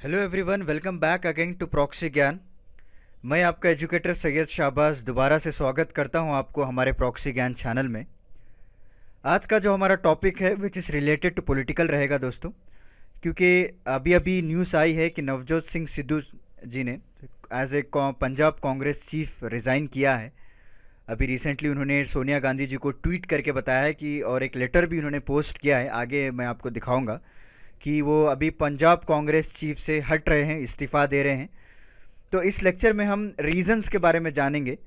Hello everyone, welcome back again to Proxy Gyan. मैं आपका educator Syed Shahbaz दोबारा से स्वागत करता हूं आपको हमारे प्रॉक्सी ज्ञान चैनल में। आज का जो हमारा टॉपिक है which is related to political रहेगा दोस्तों, क्योंकि अभी अभी न्यूज़ आई है कि नवजोत सिंह सिद्धू जी ने as a Punjab Congress chief resign किया है। अभी रिसेंटली उन्होंने सोनिया गांधी जी को ट्वीट करके बताया है कि, और एक लेटर भी उन्होंने पोस्ट किया है, आगे मैं आपको दिखाऊंगा कि वो अभी पंजाब कांग्रेस चीफ से हट रहे हैं, इस्तीफ़ा दे रहे हैं। तो इस लेक्चर में हम रीज़न्स के बारे में जानेंगे।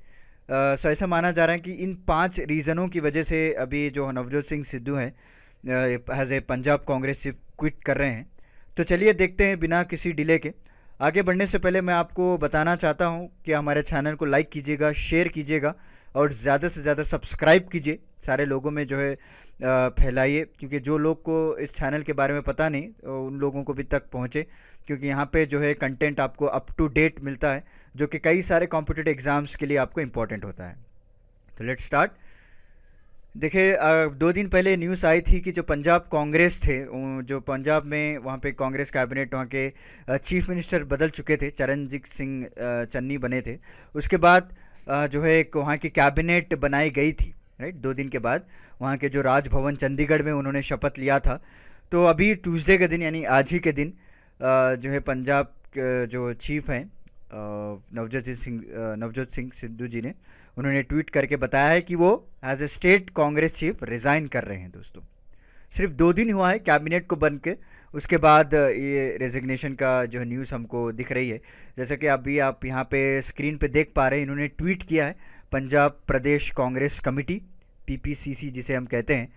सो ऐसा माना जा रहा है कि इन 5 रीज़नों की वजह से अभी जो नवजोत सिंह सिद्धू हैं as a Punjab Congress chief quit कर रहे हैं। तो चलिए देखते हैं बिना किसी डिले के। आगे बढ़ने से पहले मैं आपको बताना चाहता हूं कि हमारे चैनल को लाइक कीजिएगा, शेयर कीजिएगा और ज़्यादा से ज़्यादा सब्सक्राइब कीजिए, सारे लोगों में जो है फैलाइए, क्योंकि जो लोग को इस चैनल के बारे में पता नहीं उन लोगों को भी तक पहुँचे, क्योंकि यहाँ पे जो है कंटेंट आपको अप टू डेट मिलता है जो कि कई सारे कॉम्पिटिटिव एग्ज़ाम्स के लिए आपको इम्पोर्टेंट होता है। तो लेट्स स्टार्ट। देखिए, 2 दिन पहले न्यूज़ आई थी कि जो पंजाब कांग्रेस थे, जो पंजाब में वहाँ पे कांग्रेस कैबिनेट, वहाँ के चीफ मिनिस्टर बदल चुके थे, चरणजीत सिंह चन्नी बने थे। उसके बाद जो है एक वहाँ की कैबिनेट बनाई गई थी, राइट। 2 दिन के बाद वहाँ के जो राजभवन चंडीगढ़ में उन्होंने शपथ लिया था। तो अभी ट्यूसडे के दिन यानी आज ही के दिन जो है पंजाब के जो चीफ हैं नवजोत सिंह सिद्धू जी ने, उन्होंने ट्वीट करके बताया है कि वो as a state Congress chief resign कर रहे हैं दोस्तों। सिर्फ 2 दिन हुआ है कैबिनेट को बन के, उसके बाद ये रेजिग्नेशन का जो है न्यूज़ हमको दिख रही है। जैसे कि अभी आप यहाँ पे स्क्रीन पे देख पा रहे हैं, इन्होंने ट्वीट किया है पंजाब प्रदेश कांग्रेस कमेटी, पीपीसीसी जिसे हम कहते हैं,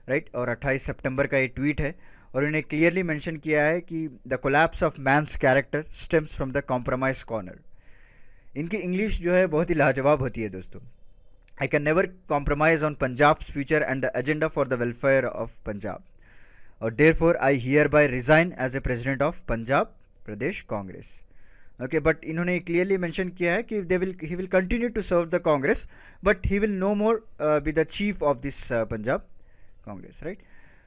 राइट। और 28 सितंबर का ये ट्वीट है और इन्होंने क्लियरली मेंशन किया है कि the collapse of man's character stems from the compromise corner. इनकी इंग्लिश जो है बहुत ही लाजवाब होती है दोस्तों। I can never compromise on Punjab's future and the agenda for the welfare of Punjab, और therefore I hereby resign as a president of Punjab Pradesh Congress. Okay, but इन्होंने क्लियरली मेंशन किया है कि he will continue to serve the Congress, but he will know more be the chief of this Punjab Congress, right.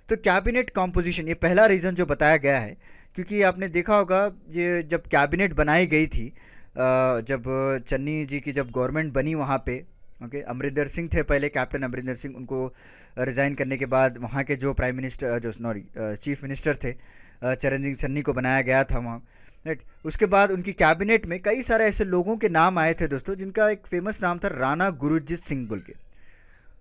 तो cabinet composition, ये पहला reason जो बताया गया है, क्योंकि आपने देखा होगा ये जब कैबिनेट बनाई गई थी, जब चन्नी जी की जब गवर्नमेंट बनी वहाँ पे, ओके, अमरिंदर सिंह थे पहले, कैप्टन अमरिंदर सिंह, उनको रिज़ाइन करने के बाद वहाँ के जो प्राइम मिनिस्टर जो चीफ मिनिस्टर थे चरणजीत चन्नी को बनाया गया था वहाँ, राइट। उसके बाद उनकी कैबिनेट में कई सारे ऐसे लोगों के नाम आए थे दोस्तों, जिनका एक फेमस नाम था राणा गुरजीत सिंह बोल के।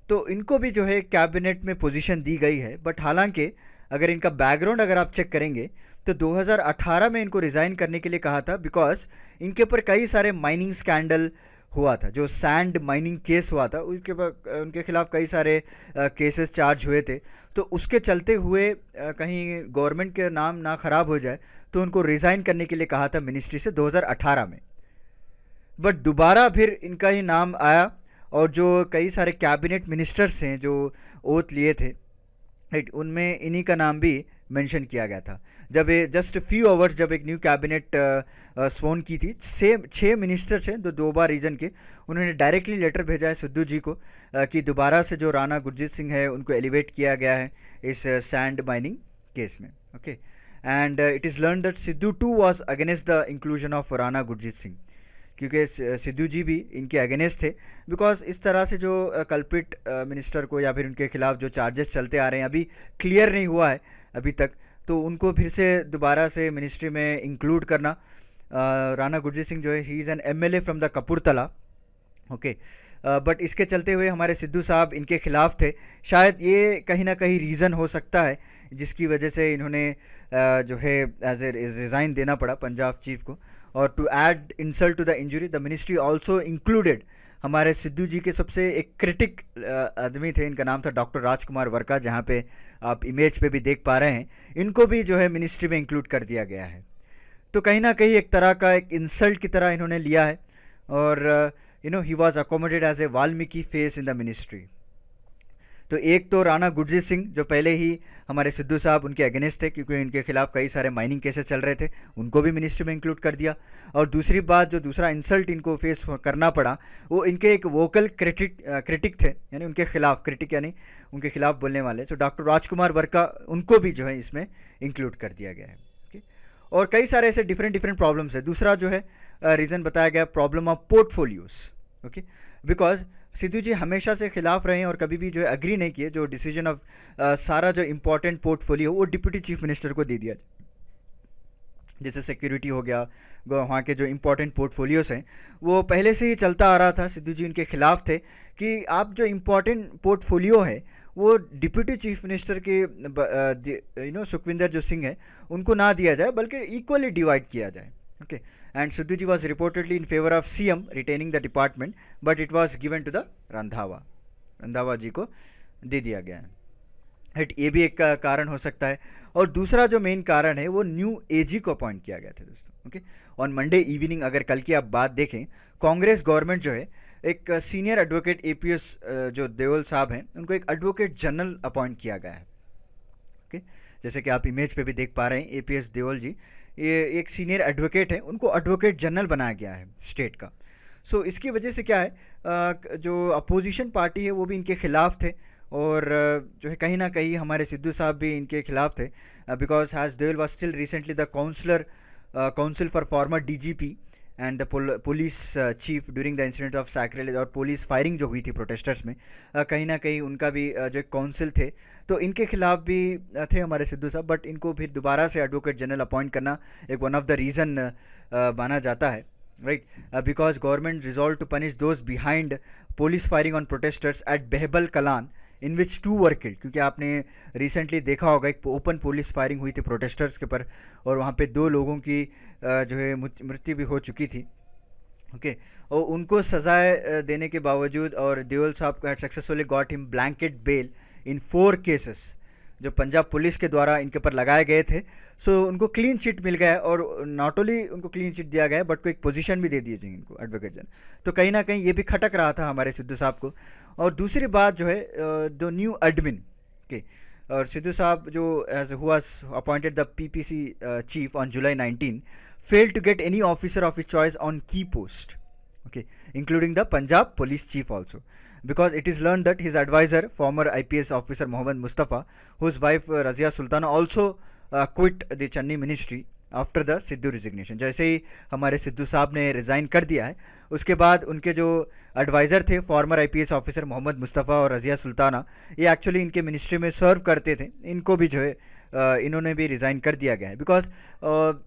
तो इनको भी जो है कैबिनेट में पोजीशन दी गई है, बट हालांकि अगर इनका बैकग्राउंड अगर आप चेक करेंगे तो 2018 में इनको रिज़ाइन करने के लिए कहा था, बिकॉज इनके ऊपर कई सारे माइनिंग स्कैंडल हुआ था, जो सैंड माइनिंग केस हुआ था, उनके खिलाफ कई सारे केसेस चार्ज हुए थे। तो उसके चलते हुए कहीं गवर्नमेंट के नाम ना ख़राब हो जाए, तो उनको रिज़ाइन करने के लिए कहा था मिनिस्ट्री से 2018 में। बट दोबारा फिर इनका ही नाम आया, और जो कई सारे कैबिनेट मिनिस्टर्स हैं जो ओथ लिए थे, राइट, उनमें इन्हीं का नाम भी मेंशन किया गया था। जब ये जस्ट फ्यू आवर्स जब एक न्यू कैबिनेट स्वोन की थी, 6 मिनिस्टर्स हैं, 2 बार रीजन के, उन्होंने डायरेक्टली लेटर भेजा है सिद्धू जी को कि दोबारा से जो राणा गुरजीत सिंह है उनको एलिवेट किया गया है इस सैंड माइनिंग केस में, okay. And it is learn that Sidhu too was against the inclusion of Rana Gurjeet Singh, क्योंकि सिद्धू जी भी इनके अगेंस्ट थे, बिकॉज इस तरह से जो कल्प्रिट मिनिस्टर को या फिर उनके खिलाफ जो चार्जेस चलते आ रहे हैं, अभी क्लियर नहीं हुआ है अभी तक, तो उनको फिर से दोबारा से मिनिस्ट्री में इंक्लूड करना। राणा गुरजीत सिंह जो है, he is an MLA from the Kapurthala, okay. But इसके चलते हुए हमारे सिद्धू साहब इनके खिलाफ थे। शायद ये कहीं ना कहीं रीज़न हो सकता है जिसकी वजह से इन्होंने जो है एज ए रिज़ाइन देना पड़ा पंजाब चीफ को। और to add insult to the injury, the ministry also included हमारे सिद्धू जी के सबसे एक क्रिटिक आदमी थे, इनका नाम था डॉक्टर राजकुमार वर्का, जहाँ पे आप इमेज पे भी देख पा रहे हैं, इनको भी जो है मिनिस्ट्री में इंक्लूड कर दिया गया है। तो कहीं ना कहीं एक तरह का एक इंसल्ट की तरह इन्होंने लिया है, और he was accommodated as a Valmiki face in the ministry. तो एक तो राणा गुरजीत सिंह जो पहले ही हमारे सिद्धू साहब उनके अगेंस्ट थे, क्योंकि इनके खिलाफ कई सारे माइनिंग केसेस चल रहे थे, उनको भी मिनिस्ट्री में इंक्लूड कर दिया। और दूसरी बात, जो दूसरा इंसल्ट इनको फेस करना पड़ा, वो इनके एक वोकल क्रिटिक थे, यानी उनके खिलाफ क्रिटिक यानी उनके खिलाफ बोलने वाले, तो डॉक्टर राजकुमार वर्का, उनको भी जो है इसमें इंक्लूड कर दिया गया है, ओके। और कई सारे ऐसे डिफरेंट डिफरेंट प्रॉब्लम्स है। दूसरा जो है रीज़न बताया गया problem of portfolios. Okay, because Sidhu ji हमेशा से खिलाफ रहे हैं और कभी भी जो है अग्री नहीं किए जो डिसीजन ऑफ सारा जो इम्पोर्टेंट पोर्टफोलियो वो डिप्यूटी चीफ मिनिस्टर को दे दिया। जैसे सिक्योरिटी हो गया, वहाँ के जो इम्पोर्टेंट पोर्टफोलियोज हैं वो पहले से ही चलता आ रहा था। सिद्धू जी उनके खिलाफ थे कि आप जो इम्पोर्टेंट पोर्टफोलियो है वो डिप्यूटी चीफ मिनिस्टर के सुखविंदर जो सिंह है उनको ना दिया जाए बल्कि इक्वली डिवाइड किया जाए। Okay, and Sidhu ji was reportedly in favour of CM retaining the department, but it was given to the Randhawa ji को दे दिया गया है। ये भी एक कारण हो सकता है। और दूसरा जो मेन कारण है वो न्यू एजी को अपॉइंट किया गया था दोस्तों। ओके, ऑन मंडे इवनिंग अगर कल की आप बात देखें, कांग्रेस गवर्नमेंट जो है एक सीनियर एडवोकेट एपीएस जो देओल साहब हैं उनको एक एडवोकेट जनरल अपॉइंट किया गया है। ओके, जैसे कि आप इमेज पे भी देख पा रहे हैं एपीएस देओल जी ये एक सीनियर एडवोकेट हैं, उनको एडवोकेट जनरल बनाया गया है स्टेट का। सो इसकी वजह से क्या है जो अपोजिशन पार्टी है वो भी इनके खिलाफ थे और जो है कहीं ना कहीं हमारे सिद्धू साहब भी इनके खिलाफ थे because has Deol was still recently the council for farmer DGP and the police chief during the incident of sacrilege और पुलिस फायरिंग जो हुई थी प्रोटेस्टर्स में, कहीं ना कहीं उनका भी जो एक काउंसिल थे तो इनके खिलाफ भी थे हमारे सिद्धू साहब। बट इनको फिर दोबारा से एडवोकेट जनरल अपॉइंट करना एक वन ऑफ द रीज़न माना जाता है, right, because government resolve to punish those behind police firing on protesters at Behbal Kalan in which 2 were killed. क्योंकि आपने रिसेंटली देखा होगा एक ओपन पुलिस फायरिंग हुई थी प्रोटेस्टर्स के ऊपर और वहाँ पे 2 लोगों की जो है मृत्यु भी हो चुकी थी। ओके, और उनको सजाएं देने के बावजूद और देओल साहब had successfully got him blanket bail in 4 cases जो पंजाब पुलिस के द्वारा इनके ऊपर लगाए गए थे। सो उनको क्लीन चिट मिल गया और नॉट ओनली उनको क्लीन चिट दिया गया बट को एक पोजीशन भी दे दी जाए इनको एडवोकेट जनरल। तो कहीं ना कहीं ये भी खटक रहा था हमारे सिद्धू साहब को। और दूसरी बात जो है द न्यू एडमिन के और सिद्धू साहब जो as who was appointed the PPC chief on July 19 failed to get any officer of his choice on key post, okay, including the Punjab police chief also, because it is learned that his advisor, former IPS officer Mohammad Mustafa, whose wife Razia Sultana also quit the Channi ministry after the Sidhu resignation. जैसे ही हमारे सिद्धू साहब ने resign कर दिया है उसके बाद उनके जो एडवाइज़र थे former IPS officer Mohammad Mustafa और रज़िया सुल्ताना, ये एक्चुअली इनके मिनिस्ट्री में सर्व करते थे, इनको भी जो है इन्होंने भी रिज़ाइन कर दिया गया है बिकॉज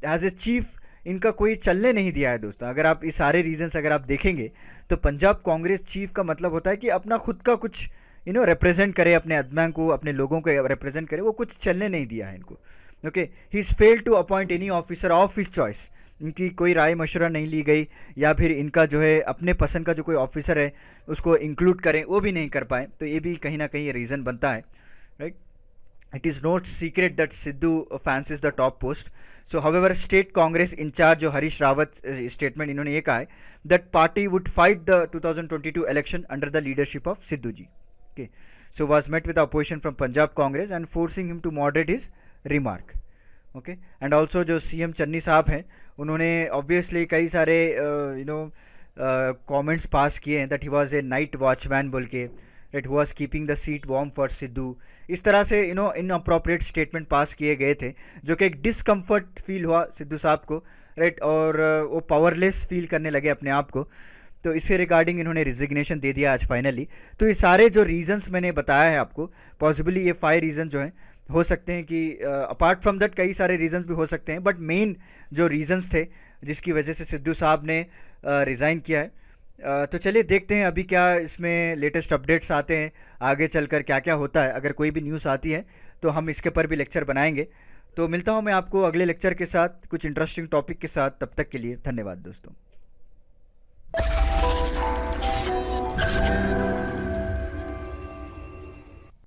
एज ए चीफ इनका कोई चलने नहीं दिया है दोस्तों। अगर आप ये सारे रीजंस अगर आप देखेंगे तो पंजाब कांग्रेस चीफ का मतलब होता है कि अपना खुद का कुछ रिप्रेजेंट करे, अपने अदमां को, अपने लोगों को रिप्रेजेंट करे, वो कुछ चलने नहीं दिया है इनको। Okay, he is failed to appoint any officer of his choice. इनकी कोई राय मशवरा नहीं ली गई या फिर इनका जो है अपने पसंद का जो कोई ऑफिसर है उसको इंक्लूड करें वो भी नहीं कर पाए। तो ये भी कहीं ना कहीं रीज़न बनता है, right. It is not secret that Sidhu fancies the top post. So, however, state Congress in charge जो हरीश रावत statement इन्होंने ये कहा है that party would fight the 2022 election under the leadership of Sidhu ji. Okay, so was met with opposition from Punjab Congress and forcing him to moderate his remark. Okay, and also जो CM Channi साहब हैं उन्होंने obviously कई सारे comments पास किए हैं that he was a night watchman बोल के, right, who was keeping the seat warm for Sidhu. इस तरह से इनअप्रोप्रिएट स्टेटमेंट पास किए गए थे जो कि एक डिसकम्फर्ट फील हुआ सिद्धू साहब को, राइट, और वो पावरलेस फील करने लगे अपने आप को। तो इसके रिगार्डिंग इन्होंने रिजिग्नेशन दे दिया आज फाइनली। तो ये सारे जो रीजंस मैंने बताया है आपको, पॉसिबली ये 5 रीज़न जो हैं हो सकते हैं कि अपार्ट फ्रॉम दैट कई सारे रीजंस भी हो सकते हैं, बट मेन जो रीजंस थे जिसकी वजह से सिद्धू साहब ने रिज़ाइन किया है। तो चलिए देखते हैं अभी क्या इसमें लेटेस्ट अपडेट्स आते हैं, आगे चलकर क्या क्या होता है। अगर कोई भी न्यूज़ आती है तो हम इसके पर भी लेक्चर बनाएंगे। तो मिलता हूं मैं आपको अगले लेक्चर के साथ कुछ इंटरेस्टिंग टॉपिक के साथ। तब तक के लिए धन्यवाद दोस्तों।